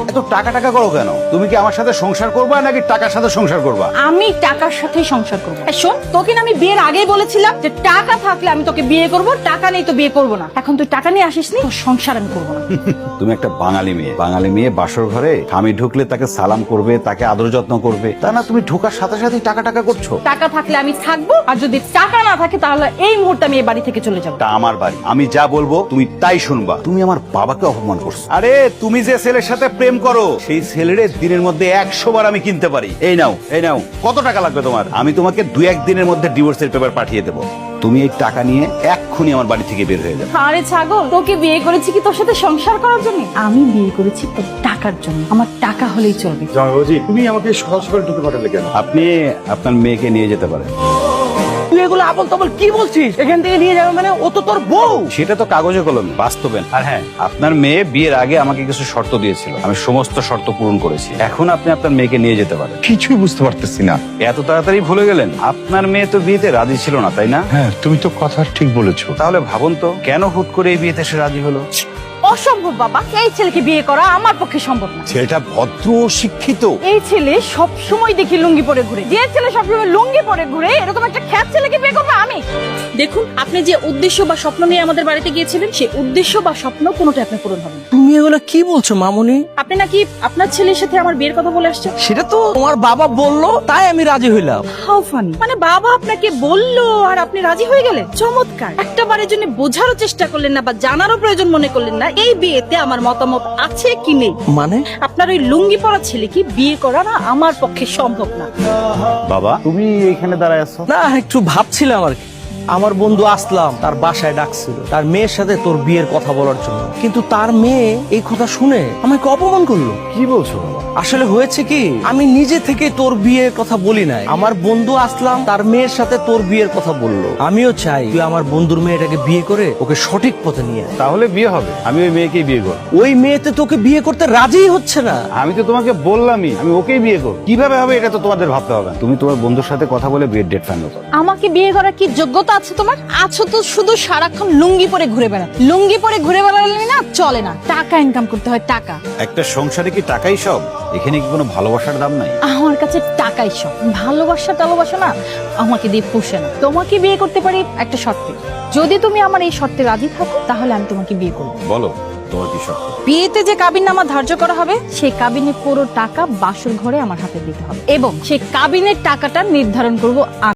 এত টাকা টাকা করো কেন? তুমি কি আমার সাথে সংসার করবা নাকি টাকার সাথে সংসার করবা? আমি টাকার সাথেই সংসার করবো। শোন, তোকে না আমি বিয়ের আগেই বলেছিলাম যে টাকা থাকলে আমি তোকে বিয়ে করব, টাকা নেই তো বিয়ে করব না। এখন তুই টাকা নিয়ে আসিস নি, তোর সংসার আমি করবো না। তুমি একটা বাঙালি মেয়ে বাসর ঘরে স্বামী ঢুকলে তাকে সালাম করবে, তাকে আদর যত্ন করবে, তা না তুমি ঢোকার সাথে সাথে টাকা টাকা করছো। টাকা থাকলে আমি থাকবো, আর যদি টাকা না থাকে তাহলে এই মুহূর্তে আমি এই বাড়ি থেকে চলে যাবো। তা আমার বাড়ি, আমি যা বলবো তুমি তাই শুনবা। তুমি আমার বাবাকে অপমান করছো। আরে তুমি যে ছেলের সাথে প্রেম করো সেই ছেলের দিনের মধ্যে 100 বার আমি কিনতে পারি। এই নাও কত টাকা লাগবে তোমার? আমি তোমাকে 2-1 দিনের মধ্যে ডিভোর্সের পেপার পাঠিয়ে দেবো। তুমি এই টাকা নিয়ে এক্ষুনি আমার বাড়ি থেকে বের হয়ে যাবে। আরে ছাগল, তোকে বিয়ে করেছি কি তোর সাথে সংসার করার জন্য? আমি বিয়ে করেছি তোর টাকার জন্য। আমার টাকা হলেই চলবে। জামাইবাবুজি, তুমি আমাকে সকাল সকাল ঢুকে পাঠালে কেন? আপনি আপনার মেয়েকে নিয়ে যেতে পারেন। তুই এগুলো আবল তাবল কি বলছিস? এখান থেকে নিয়ে যাবে মানে? ও তো তোর বউ। সেটা তো কাগজে কলমে, বাস্তবে। আর হ্যাঁ, আপনার মেয়ে বিয়ের আগে আমাকে কিছু শর্ত দিয়েছিল, আমি সমস্ত শর্ত পূরণ করেছি। এখন আপনি আপনার মেয়েকে নিয়ে যেতে পারেন। কিছুই বুঝতে পারতেছি না। এত তাড়াতাড়ি ভুলে গেলেন? আপনার মেয়ে তো বিয়েতে রাজি ছিল না, তাই না? হ্যাঁ, তুমি তো কথা ঠিক বলেছো। তাহলে ভাবুন তো, কেন হুট করে এই বিয়েতে সে রাজি হলো? অসম্ভব বাবা, এই ছেলেকে বিয়ে করা আমার পক্ষে সম্ভব না। ছেলেটা ভদ্র ও শিক্ষিত। এই ছেলে সব সময় দেখি লুঙ্গি পরে ঘুরে। যে ছেলে সবসময় লুঙ্গি পরে ঘুরে, এরকম একটা খ্যাত ছেলেকে বিয়ে করবো আমি? দেখুন, আপনি যে উদ্দেশ্য বা স্বপ্ন নিয়ে আমাদের বাড়িতে গিয়েছিলেন, সেই উদ্দেশ্য বা স্বপ্ন কোনোটা আপনার পূরণ হবে না। তুমি এগুলো কি বলছো মামুনি? আপনি নাকি আপনার ছেলের সাথে আমার বিয়ের কথা বলে আসছেন। সেটা তো তোমার বাবা বললো, তাই আমি রাজি হইলাম। How funny! মানে বাবা আপনাকে বললো আর আপনি রাজি হয়ে গেলেন? চমৎকার! একটা বারের জন্য বোঝারও চেষ্টা করলেন না বা জানারও প্রয়োজন মনে করলেন না এই বিয়েতে আমার মতামত আছে কি নেই। মানে আপনার ওই লুঙ্গি পরা ছেলেকে বিয়ে করা না আমার পক্ষে সম্ভব না। বাবা, তুমি এখানে দাঁড়ায় আছো? না, একটু ভাবছিলাম আর কি। আমার বন্ধু আসলাম তার বাসায় ডাকছিল তার মেয়ের সাথে তোর বিয়ের কথা বলার জন্য, কিন্তু তার মেয়ে এই কথা শুনে আমাকে অপমান করলো। কি বলছো বাবা? আসলে হয়েছে কি, আমি নিজে থেকে তোর বিয়ের কথা বলি নাই। আমার বন্ধু আসলাম তার মেয়ের সাথে তোর বিয়ের কথা বললো। আমিও চাই তুই আমার বন্ধুর মেয়েটাকে বিয়ে করে ওকে সঠিক পথে নিয়ে আয়। তাহলে বিয়ে হবে? আমি ওই মেয়েকেই বিয়ে করব। ওই মেয়েতে তোকে বিয়ে করতে রাজি হচ্ছে না। আমি তো তোমাকে বললামই আমি ওকেই বিয়ে করব। কিভাবে হবে এটা তো তোমাদের ভাবতে হবে। তুমি তোমার বন্ধুর সাথে কথা বলে বিয়ের ডেট ফাইনাল করো। আমাকে বিয়ে করার কি যোগ্যতা আছে তোমার? আছো তো শুধু সারাক্ষণ লুঙ্গি পরে ঘুরে বেড়াতে। লুঙ্গি পরে ঘুরে বেড়ালে না চলে না, টাকা ইনকাম করতে হয় টাকা। একটা সংসারে কি টাকাই সব? এখানে কি কোনো ভালোবাসার দাম নাই? আমার কাছে টাকাই সব। ভালোবাসা টালোবাসা না আমাকে দিয়ে পুষে না। তোমাকে বিয়ে করতে পারি একটা শর্তে। যদি তুমি আমার এই শর্তে রাজি থাকো তাহলে আমি তোমাকে বিয়ে করবো। বলো তোমার কি শর্ত? বিয়েতে যে কাবিননামা ধার্য করা হবে সেই কাবিনের পুরো টাকা বাসর ঘরে আমার হাতে দিতে হবে, এবং সেই কাবিনের টাকাটা নির্ধারণ করব